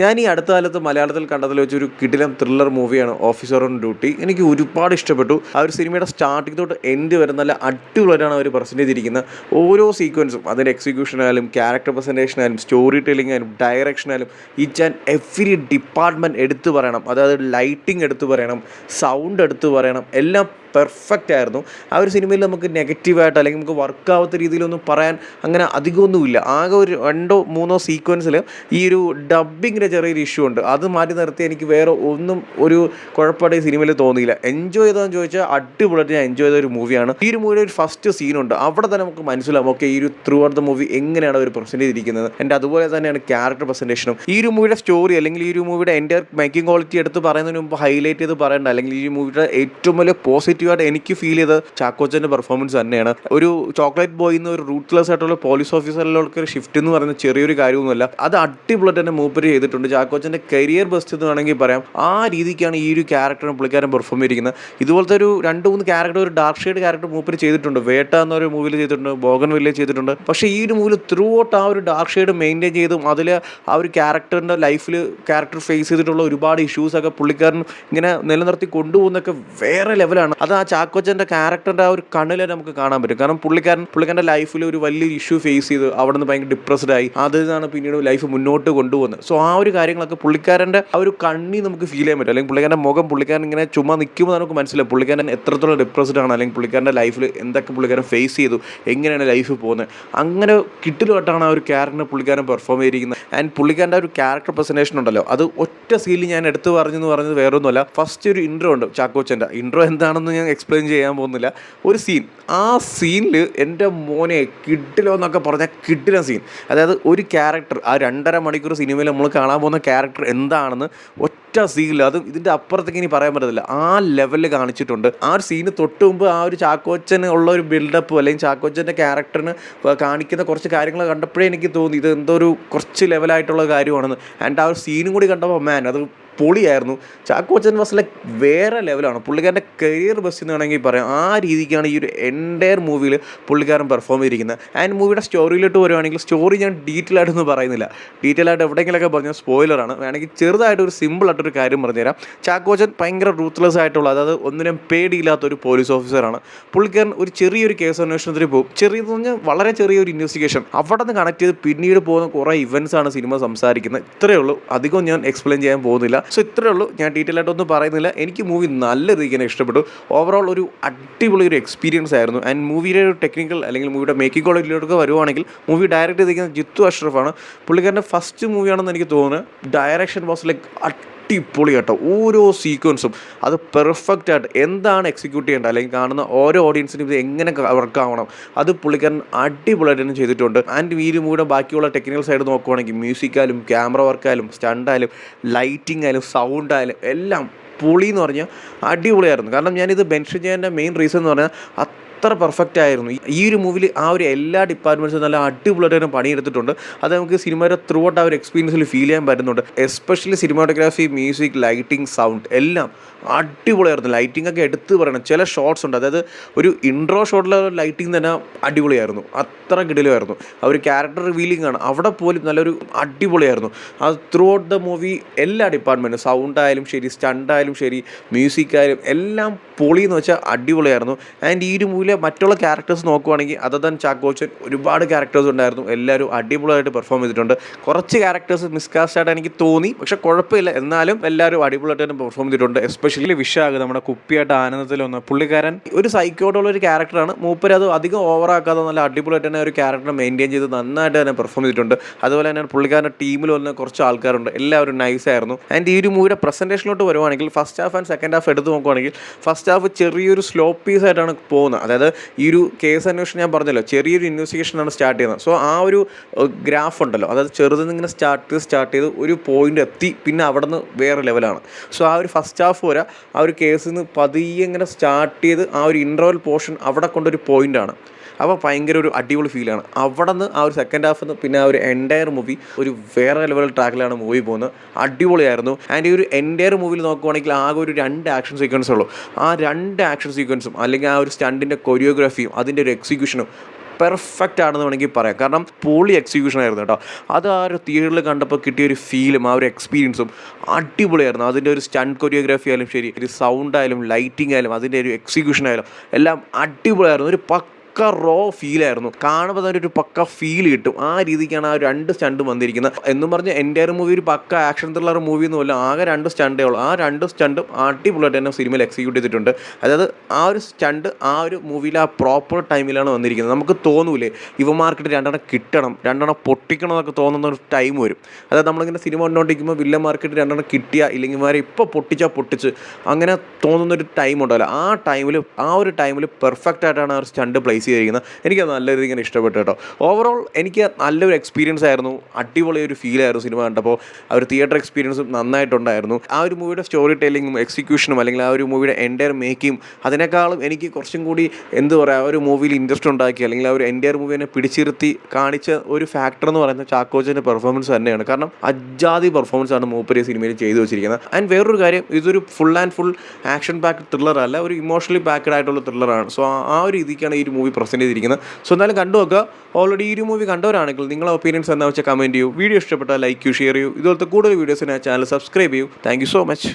ഞാൻ ഈ അടുത്ത കാലത്ത് മലയാളത്തിൽ കണ്ടതിൽ വെച്ചൊരു കിടിലം ത്രില്ലർ മൂവിയാണ് ഓഫീസർ ഓൺ ഡ്യൂട്ടി. എനിക്ക് ഒരുപാട് ഇഷ്ടപ്പെട്ടു. ആ ഒരു സിനിമയുടെ സ്റ്റാർട്ടിംഗ് തൊട്ട് എൻഡ് വരെ നല്ല അടിപൊളിയായിട്ടാണ് അവർ പ്രസൻറ്റ് ചെയ്തിരിക്കുന്നത്. ഓരോ സീക്വൻസും അതിൻ്റെ എക്സിക്യൂഷനായാലും ക്യാരക്ടർ പ്രസൻറ്റേഷനായാലും സ്റ്റോറി ടെല്ലിംഗ് ആയാലും ഡയറക്ഷനായാലും ഈച്ച് ആൻഡ് എവറി ഡിപ്പാർട്ട്മെൻറ്റ് എടുത്തു പറയണം. അതായത് ലൈറ്റിംഗ് എടുത്തു പറയണം, സൗണ്ട് എടുത്തു പറയണം, എല്ലാം പെർഫെക്റ്റ് ആയിരുന്നു. ആ ഒരു സിനിമയിൽ നമുക്ക് നെഗറ്റീവായിട്ട് അല്ലെങ്കിൽ നമുക്ക് വർക്കാവാത്ത രീതിയിലൊന്നും പറയാൻ അങ്ങനെ അധികമൊന്നുമില്ല. ആകെ ഒരു 2-3 സീക്വൻസിൽ ഈ ഒരു ഡബ്ബിങ്ങിൻ്റെ ചെറിയൊരു ഇഷ്യൂ ഉണ്ട്. അത് മാറ്റി നിർത്തി എനിക്ക് വേറെ ഒന്നും ഒരു കുഴപ്പമായിട്ട് ഈ സിനിമയിൽ തോന്നിയില്ല. എൻജോയ് ചെയ്തതെന്ന് ചോദിച്ചാൽ അടിപൊളിയായിട്ട് ഞാൻ എൻജോയ് ചെയ്ത ഒരു മൂവിയാണ്. ഈ ഒരു മൂവിയുടെ ഒരു ഫസ്റ്റ് സീനുണ്ട്, അവിടെ തന്നെ നമുക്ക് മനസ്സിലാവും ഓക്കെ ഈ ഒരു ത്രൂ ഔട്ട് ദ മൂവി എങ്ങനെയാണ് അവർ പ്രസൻറ്റ് ചെയ്തിരിക്കുന്നത്. എൻ്റെ അതുപോലെ തന്നെയാണ് ക്യാരക്ടർ പ്രസൻറ്റേഷനും. ഈ ഒരു മൂവിയുടെ സ്റ്റോറി അല്ലെങ്കിൽ ഈ ഒരു മൂവിയുടെ എൻ്റെ മേക്കിംഗ് ക്വാളിറ്റി എടുത്ത് പറയുന്നതിന് മുമ്പ് ഹൈലൈറ്റ് ചെയ്ത് പറയേണ്ട അല്ലെങ്കിൽ ഈ മൂവിയുടെ ഏറ്റവും വലിയ പോസിറ്റീവായിട്ട് എനിക്ക് ഫീൽ ചെയ്ത ചാക്കോച്ചൻ്റെ പെർഫോമൻസ് തന്നെയാണ്. ഒരു ചോക്ലേറ്റ് ബോയിൽ നിന്ന് ഒരു റൂട്ട്ലെസ് ആയിട്ടുള്ള പോലീസ് ഓഫീസറിലേക്ക് ഒരു ഷിഫ്റ്റ് എന്ന് പറയുന്ന ചെറിയൊരു കാര്യമൊന്നുമല്ല. അത് അടിപൊളിയായിട്ട് തന്നെ മൂപ്പര് ചെയ്തിട്ടുണ്ട്. ചാക്കോച്ചൻ്റെ കരിയർ ബെസ്റ്റ് എന്ന് വേണമെങ്കിൽ പറയാം. ആ രീതിക്കാണ് ഈ ഒരു ക്യാരക്ടറിന് പുള്ളിക്കാരൻ പെർഫോം ചെയ്തിരിക്കുന്നത്. ഇതുപോലത്തെ ഒരു 2-3 ക്യാരക്ടർ, ഒരു ഡാർക്ക് ഷെയ്ഡ് ക്യാരക്ടർ മൂപ്പര് ചെയ്തിട്ടുണ്ട്. വേട്ട എന്നൊരു മൂവിയിൽ ചെയ്തിട്ടുണ്ട്, ബോഗൻവില്ലെ ചെയ്തിട്ടുണ്ട്. പക്ഷേ ഈ ഒരു മൂവിൽ ത്രൂ ഔട്ട് ആ ഒരു ഡാർക്ക് ഷെയ്ഡ് മെയിൻറ്റെയിൻ ചെയ്തും അതിൽ ആ ഒരു ക്യാരക്ടറിൻ്റെ ലൈഫിൽ ക്യാരക്ടർ ഫേസ് ചെയ്തിട്ടുള്ള ഒരുപാട് ഇഷ്യൂസൊക്കെ പുള്ളിക്കാരൻ ഇങ്ങനെ നിലനിർത്തി കൊണ്ടുപോകുന്നൊക്കെ വേറെ ലെവലാണ്. അത് ആ ചാക്കോച്ചൻ്റെ ക്യാരക്ടറിൻ്റെ ആ ഒരു കണ്ണിൽ നമുക്ക് കാണാൻ പറ്റും. കാരണം പുള്ളിക്കാരൻ്റെ ലൈഫിൽ ഒരു വലിയൊരു ഇഷ്യൂ ഫേസ് ചെയ്ത് അവിടെ നിന്ന് ഭയങ്കര ഡിപ്രസ്ഡ് ആയി അതിനാണ് പിന്നീട് ലൈഫ് മുന്നോട്ട് കൊണ്ടുപോകുന്നത്. സോ ആ ഒരു കാര്യങ്ങളൊക്കെ പുള്ളിക്കാരൻ്റെ ആ ഒരു കണ്ണി നമുക്ക് ഫീൽ ചെയ്യാൻ പറ്റും. അല്ലെങ്കിൽ പുള്ളിക്കാരൻ്റെ മുഖം പുള്ളിക്കാരൻ ഇങ്ങനെ ചുമ്മാ നിൽക്കുമ്പോൾ നമുക്ക് മനസ്സിലാവും പുള്ളിക്കാരൻ എത്രത്തോളം ഡിപ്രസ്ഡ് ആണ്, അല്ലെങ്കിൽ പുള്ളിക്കാരൻ്റെ ലൈഫിൽ എന്തൊക്കെ പുള്ളിക്കാരൻ ഫേസ് ചെയ്തു, എങ്ങനെയാണ് ലൈഫ് പോകുന്നത്. അങ്ങനെ കിട്ടിലുമായിട്ടാണ് ആ ഒരു ക്യാരക്ടറിനെ പുള്ളിക്കാരൻ പെർഫോം ചെയ്തിരിക്കുന്നത്. ആൻഡ് പുള്ളിക്കാരൻ്റെ ഒരു ക്യാരക്ടർ പ്രസൻറ്റേഷൻ ഉണ്ടല്ലോ, അത് ഒറ്റ സീനിൽ ഞാൻ എടുത്തു പറഞ്ഞത് വേറൊന്നുമല്ല. ഫസ്റ്റ് ഒരു ഇൻട്രോ ഉണ്ട് ചാക്കോച്ചൻ്റെ. ഇൻട്രോ എന്താണെന്ന് ഞാൻ എക്സ്പ്ലെയിൻ ചെയ്യാൻ പോകുന്നില്ല. ഒരു സീൻ, ആ സീനിൽ എൻ്റെ മോനെ കിട്ടിലോ എന്നൊക്കെ പറഞ്ഞാൽ കിട്ടില്ല സീൻ. അതായത് ഒരു ക്യാരക്ടർ ആ 2.5 മണിക്കൂർ സിനിമയിൽ നമ്മൾ കാണാൻ പോകുന്ന ക്യാരക്ടർ എന്താണെന്ന് ഒറ്റ സീനിൽ, അത് ഇതിൻ്റെ അപ്പുറത്തേക്ക് ഇനി പറയാൻ പറ്റത്തില്ല, ആ ലെവലിൽ കാണിച്ചിട്ടുണ്ട്. ആ ഒരു സീന് തൊട്ട് മുമ്പ് ആ ഒരു ചാക്കോച്ചന് ഉള്ള ഒരു ബിൽഡപ്പ് അല്ലെങ്കിൽ ചാക്കോച്ചൻ്റെ ക്യാരക്ടറിന് കാണിക്കുന്ന കുറച്ച് കാര്യങ്ങൾ കണ്ടപ്പോഴേ എനിക്ക് തോന്നി ഇത് എന്തോ ഒരു കുറച്ച് ലെവലായിട്ടുള്ള കാര്യമാണെന്ന്. ആൻഡ് ആ ഒരു സീനും കൂടി കണ്ടപ്പോൾ അത് പൊളിയായിരുന്നു. ചാക്കോച്ചൻ വാസ് ലൈക്ക് വേറെ ലെവലാണ്. പുള്ളിക്കാരൻ്റെ കരിയർ ബെസ്റ്റ് എന്ന് വേണമെങ്കിൽ പറയാം. ആ രീതിക്കാണ് ഈ ഒരു എൻ്റയർ മൂവിയിൽ പുള്ളിക്കാരൻ പെർഫോം ചെയ്തിരിക്കുന്നത്. ആൻഡ് മൂവിയുടെ സ്റ്റോറിയിലോട്ട് വരുവാണെങ്കിൽ സ്റ്റോറി ഞാൻ ഡീറ്റെയിൽ ആയിട്ടൊന്നും പറയുന്നില്ല. ഡീറ്റെയിൽ ആയിട്ട് എവിടെയെങ്കിലൊക്കെ പറഞ്ഞാൽ സ്പോയിലറാണ്. വേണമെങ്കിൽ ചെറുതായിട്ട് ഒരു സിമ്പിളായിട്ടൊരു കാര്യം പറഞ്ഞുതരാം. ചാക്കോച്ചൻ ഭയങ്കര റൂത്ത്ലെസ് ആയിട്ടുള്ള, അതായത് ഒന്നിനും പേടിയില്ലാത്തൊരു പോലീസ് ഓഫീസറാണ്. പുള്ളിക്കാരൻ ഒരു ചെറിയൊരു കേസ് അന്വേഷണത്തിന് പോകും. ചെറിയതെന്ന് പറഞ്ഞാൽ വളരെ ചെറിയൊരു ഇൻവെസ്റ്റിഗേഷൻ. അവിടെ നിന്ന് കണക്ട് ചെയ്ത് പിന്നീട് പോകുന്ന കുറേ ഇവൻറ്റ്സാണ് സിനിമ സംസാരിക്കുന്നത്. ഇത്രയേ ഉള്ളൂ, അധികം ഞാൻ എക്സ്പ്ലെയിൻ ചെയ്യാൻ പോകുന്നില്ല. സോ ഇത്രയേ ഉള്ളൂ, ഞാൻ ഡീറ്റെയിൽ ആയിട്ടൊന്നും പറയുന്നില്ല. എനിക്ക് മൂവി നല്ല രീതിക്ക് തന്നെ ഇഷ്ടപ്പെട്ടു. ഓവറോൾ ഒരു അടിപൊളി ഒരു എക്സ്പീരിയൻസ് ആയിരുന്നു. ആൻഡ് മൂവിയുടെ ഒരു ടെക്നിക്കൽ അല്ലെങ്കിൽ മൂവിയുടെ മേക്കിംഗ് ക്വാളിറ്റിയിലൊക്കെ വരുവാണെങ്കിൽ മൂവി ഡയറക്റ്റ് ചെയ്തിരിക്കുന്നത് ജിത്തു അഷ്റഫാണ്. പുള്ളിക്കാരൻ്റെ ഫസ്റ്റ് മൂവിയാണെന്ന് എനിക്ക് തോന്നുന്നത്. ഡയറക്ഷൻ വാസ് ലൈക്ക് അടിപൊളി കേട്ടോ. ഓരോ സീക്വൻസും അത് പെർഫെക്റ്റ് ആയിട്ട് എന്താണ് എക്സിക്യൂട്ട് ചെയ്യേണ്ടത് അല്ലെങ്കിൽ കാണുന്ന ഓരോ ഓഡിയൻസിനും ഇത് എങ്ങനെ വർക്കാവണം അത് പുള്ളിക്കാരൻ അടിപൊളിയായിട്ട് തന്നെ ചെയ്തിട്ടുണ്ട്. ആൻഡ് ഈ മൂവിയുടെ ബാക്കിയുള്ള ടെക്നിക്കൽ സൈഡ് നോക്കുവാണെങ്കിൽ മ്യൂസിക്കായാലും ക്യാമറ വർക്കായാലും സ്റ്റണ്ടായാലും ലൈറ്റിംഗ് ആയാലും സൗണ്ട് ആയാലും എല്ലാം പൊളി എന്ന് പറഞ്ഞാൽ അടിപൊളിയായിരുന്നു. കാരണം ഞാനിത് മെൻഷൻ ചെയ്യാൻ്റെ മെയിൻ റീസൺ എന്ന് പറഞ്ഞാൽ അത്ര പെർഫെക്റ്റ് ആയിരുന്നു. ഈ ഒരു മൂവിൽ ആ ഒരു എല്ലാ ഡിപ്പാർട്ട്മെൻറ്റ്സും നല്ല അടിപൊളിയായിട്ട് തന്നെ പണിയെടുത്തിട്ടുണ്ട്. അത് നമുക്ക് സിനിമയുടെ ത്രൂ ഔട്ട് ആ ഒരു എക്സ്പീരിയൻസിൽ ഫീൽ ചെയ്യാൻ പറ്റുന്നുണ്ട്. Especially cinematography, music, lighting, sound എല്ലാം അടിപൊളിയായിരുന്നു. ലൈറ്റിംഗ് ഒക്കെ എടുത്ത് പറയണം. ചില ഷോട്ട്സ് ഉണ്ട്, അതായത് ഒരു ഇൻട്രോ ഷോട്ടിലെ ലൈറ്റിംഗ് തന്നെ അടിപൊളിയായിരുന്നു. അത്ര കിടിലമായിരുന്നു. ആ ഒരു ക്യാരക്ടർ റിവീലിംഗ് ആണ്, അവിടെ പോലും നല്ലൊരു അടിപൊളിയായിരുന്നു. അത് ത്രൂ ഔട്ട് ദ മൂവി എല്ലാ ഡിപ്പാർട്ട്മെൻറ്റും സൗണ്ടായാലും ശരി, സ്റ്റണ്ടായാലും ശരി, മ്യൂസിക്കായാലും എല്ലാം പൊളി എന്ന് വെച്ചാൽ അടിപൊളിയായിരുന്നു. ആൻഡ് ഈ ഒരു മൂവിലെ മറ്റുള്ള ക്യാരക്ടേഴ്സ് നോക്കുവാണെങ്കിൽ അതർ ദാൻ ചാക്കോച്ചൻ ഒരുപാട് ക്യാരക്ടേഴ്സ് ഉണ്ടായിരുന്നു. എല്ലാവരും അടിപൊളിയായിട്ട് പെർഫോം ചെയ്തിട്ടുണ്ട്. കുറച്ച് ക്യാരക്ടേഴ്സ് മിസ്കാസ്റ്റ് ആയിട്ട് എനിക്ക് തോന്നി, പക്ഷേ കുഴപ്പമില്ല. എന്നാലും എല്ലാവരും അടിപൊളിയായിട്ട് തന്നെ പെർഫോം ചെയ്തിട്ടുണ്ട്. എസ്പെഷ്യലി വിശാഖ്, നമ്മുടെ കുപ്പിയായിട്ട് ആനന്ദത്തിലൊന്ന്, പുള്ളിക്കാരൻ ഒരു സൈക്കോട്ടുള്ള ഒരു ക്യാരക്ടറാണ്. മൂപ്പര് അത് അധികം ഓവറാക്കാതെ നല്ല അടിപൊളിയായിട്ട് തന്നെ ഒരു ക്യാരക്ടർ മെയിൻറ്റെയിൻ ചെയ്ത് നന്നായിട്ട് തന്നെ പെർഫോം ചെയ്തിട്ടുണ്ട്. അതുപോലെ തന്നെ പുള്ളിക്കാരൻ്റെ ടീമിൽ വന്ന കുറച്ച് ആൾക്കാരുണ്ട്, എല്ലാവരും നൈസായിരുന്നു. ആൻഡ് ഈ ഒരു മൂവിയുടെ പ്രസൻറ്റേഷനിലോട്ട് വരുവാണെങ്കിൽ first half and second half എടുത്ത് നോക്കുവാണെങ്കിൽ ഫസ്റ്റ് ഹാഫ് ചെറിയൊരു സ്ലോ പീസായിട്ടാണ് പോകുന്നത്. അതായത് ഈ ഒരു കേസ് അന്വേഷണം ഞാൻ പറഞ്ഞല്ലോ, ചെറിയൊരു ഇൻവെസ്റ്റിഗേഷനാണ് സ്റ്റാർട്ട് ചെയ്യുന്നത്. സോ ആ ഒരു ഗ്രാഫ് ഉണ്ടല്ലോ, അതായത് ചെറുതിൽ നിന്ന് ഇങ്ങനെ സ്റ്റാർട്ട് ചെയ്ത് ഒരു പോയിന്റ് എത്തി, പിന്നെ അവിടെ നിന്ന് വേറെ ലെവലാണ്. സോ ആ ഒരു ഫസ്റ്റ് ഹാഫ് വരെ ആ ഒരു കേസിൽ നിന്ന് പതിയെ ഇങ്ങനെ സ്റ്റാർട്ട് ചെയ്ത് ആ ഒരു ഇൻട്രോവൽ പോർഷൻ അവിടെ കൊണ്ടൊരു പോയിൻ്റാണ്. അപ്പോൾ ഭയങ്കര ഒരു അടിപൊളി ഫീലാണ്. അവിടെ നിന്ന് ആ ഒരു സെക്കൻഡ് ഹാഫ് നിന്ന് പിന്നെ ആ ഒരു എൻറ്റയർ മൂവി ഒരു വേറെ ലെവൽ ട്രാക്കിലാണ് മൂവി പോകുന്നത്. അടിപൊളിയായിരുന്നു. ആൻഡ് ഈ ഒരു എൻറ്റയർ മൂവിയിൽ നോക്കുവാണെങ്കിൽ ആകെ ഒരു 2 ആക്ഷൻ സീക്വൻസ് ഉള്ളൂ. ആ 2 ആക്ഷൻ സീക്വൻസും അല്ലെങ്കിൽ ആ ഒരു സ്റ്റണ്ടിൻ്റെ കൊറിയോഗ്രാഫിയും അതിൻ്റെ ഒരു എക്സിക്യൂഷനും പെർഫെക്റ്റ് ആണെന്ന് വേണമെങ്കിൽ പറയാം. കാരണം പൊളി എക്സിക്യൂഷൻ ആയിരുന്നു കേട്ടോ. അത് ആ ഒരു തിയേറ്ററിൽ കണ്ടപ്പോൾ കിട്ടിയ ഒരു ഫീലും ആ ഒരു എക്സ്പീരിയൻസും അടിപൊളിയായിരുന്നു. അതിൻ്റെ ഒരു സ്റ്റണ്ട് കൊറിയോഗ്രാഫി ആയാലും ശരി, ഒരു സൗണ്ട് ആയാലും ലൈറ്റിംഗ് ആയാലും അതിൻ്റെ ഒരു എക്സിക്യൂഷൻ ആയാലും എല്ലാം അടിപൊളിയായിരുന്നു. ഒരു പക്ക റോ ഫീലായിരുന്നു. കാണുമ്പോൾ തന്നെ ഒരു പക്ക ഫീൽ കിട്ടും. ആ രീതിക്കാണ് ആ 2 സ്റ്റണ്ടും വന്നിരിക്കുന്നത്. എന്നും പറഞ്ഞ് എൻ്റെ ഒരു മൂവി ഒരു പക്ക ആക്ഷൻ ത്രില്ലർ മൂവി ഒന്നുമല്ല, ആകെ 2 സ്റ്റണ്ടേ ഉള്ളൂ. ആ 2 സ്റ്റണ്ടും അടിപൊളിയായിട്ട് തന്നെ സിനിമയിൽ എക്സിക്യൂട്ട് ചെയ്തിട്ടുണ്ട്. അതായത് ആ ഒരു സ്റ്റണ്ട് ആ ഒരു മൂവിയിൽ ആ പ്രോപ്പർ ടൈമിലാണ് വന്നിരിക്കുന്നത്. നമുക്ക് തോന്നൂലേ ഇവന്മാർക്കിട്ട് 2 കിട്ടണം, 2 പൊട്ടിക്കണം എന്നൊക്കെ തോന്നുന്ന ഒരു ടൈം വരും. അതായത് നമ്മളിങ്ങനെ സിനിമ കണ്ടുകൊണ്ടിരിക്കുമ്പോൾ വില്ലന്മാർക്കിട്ട് 2 കിട്ടിയ ഇല്ലെങ്കിൽ ഇവരെ ഇപ്പോൾ പൊട്ടിച്ച് അങ്ങനെ തോന്നുന്നൊരു ടൈം ഉണ്ടല്ലോ. ആ ഒരു ടൈമിൽ പെർഫെക്റ്റ് ആയിട്ടാണ് ആ ഒരു സ്റ്റണ്ട് പ്ലേസ് ചെയ്തിരിക്കുന്നത്. എനിക്കത് നല്ല രീതിയിൽ ഇങ്ങനെ ഇഷ്ടപ്പെട്ടു കേട്ടോ. ഓവറോൾ എനിക്ക് നല്ലൊരു എക്സ്പീരിയൻസ് ആയിരുന്നു. അടിപൊളി ഒരു ഫീലായിരുന്നു സിനിമ കണ്ടപ്പോൾ. ആ ഒരു തിയേറ്റർ എക്സ്പീരിയൻസും നന്നായിട്ടുണ്ടായിരുന്നു. ആ ഒരു മൂവിയുടെ സ്റ്റോറി ടെല്ലിങ്ങും എക്സിക്യൂഷനും അല്ലെങ്കിൽ ആ ഒരു മൂവിയുടെ എൻ്റയർ മേക്കിങ്ങും അതിനേക്കാളും എനിക്ക് കുറച്ചും കൂടി എന്താ പറയുക, ഒരു മൂവിയിൽ ഇൻട്രസ്റ്റ് ഉണ്ടാക്കി അല്ലെങ്കിൽ ആ ഒരു എൻ്റയർ മൂവിനെ പിടിച്ചിരുത്തി കാണിച്ച ഒരു ഫാക്ടർ എന്ന് പറയുന്നത് ചാക്കോച്ചൻ്റെ പെർഫോമൻസ് തന്നെയാണ്. കാരണം അജാതി പെർഫോമൻസ് ആണ് മൂപ്പര് സിനിമയിൽ ചെയ്തു വെച്ചിരിക്കുന്നത്. ആൻഡ് വേറൊരു കാര്യം, ഇതൊരു ഫുൾ ആക്ഷൻ പാക്ഡ് ത്രില്ലർ അല്ല, ഒരു ഇമോഷണലി പാക്ഡ് ആയിട്ടുള്ള ത്രില്ലറാണ്. സോ ആ ഒരു രീതിക്കാണ് ഈ ഒരു മൂവി പ്രസൻറ്റ് ചെയ്തിരിക്കുന്നത്. സോ എന്തായാലും കണ്ടു നോക്കുക. ഓൾറെഡി ഈ ഒരു മൂവി കണ്ടവരാണെങ്കിൽ നിങ്ങളുടെ ഒപ്പീനിയൻസ് എന്താ വെച്ചാൽ കമൻറ്റ് ചെയ്യൂ. വീഡിയോ ഇഷ്ടപ്പെട്ടാൽ ലൈക്ക് ചെയ്യൂ, ഷെയർ ചെയ്യൂ. ഇതുപോലത്തെ കൂടുതൽ വീഡിയോസിന് ചാനൽ സബ്സ്ക്രൈബ് ചെയ്യൂ. Thank you so much.